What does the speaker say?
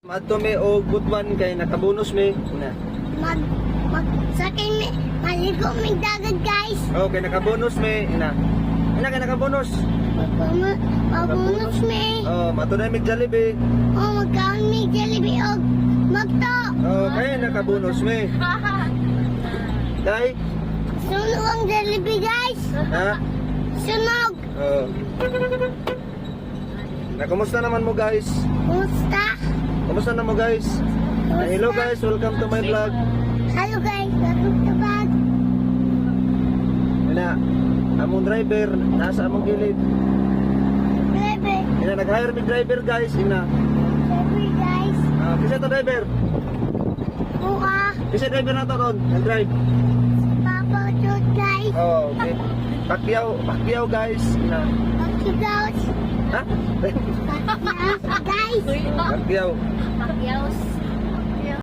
Madto me o gutwan kay nakabonus me. Ina. Sakay me, maligo may dagat guys. Okay, nakabonus me. Ina. Ina kay nakabonus. Mabunot me. Oh, mato na may Jollibee. Oh, magkaon may Jollibee o magto. Oh, kaya nakabonus me. Dai. Sunog ang Jollibee guys. Ha? Sunog. Oh. Kumusta naman mo guys? Kumusta? Kumusta naman mo guys? Hello guys, welcome to my vlog. Hello guys, welcome to vlog. Ina, among driver nasa among gilid. Bebe. Ina nag-hire mig driver guys, ina. Bebe guys. Kisa to driver? Buka. Kisa driver na to ron, nag-drive. Papa Jod guys. Oh, okay. Pacquiao guys, ina. Pagkigaws. Ha? Guys. Pacquiao. Pagyaws.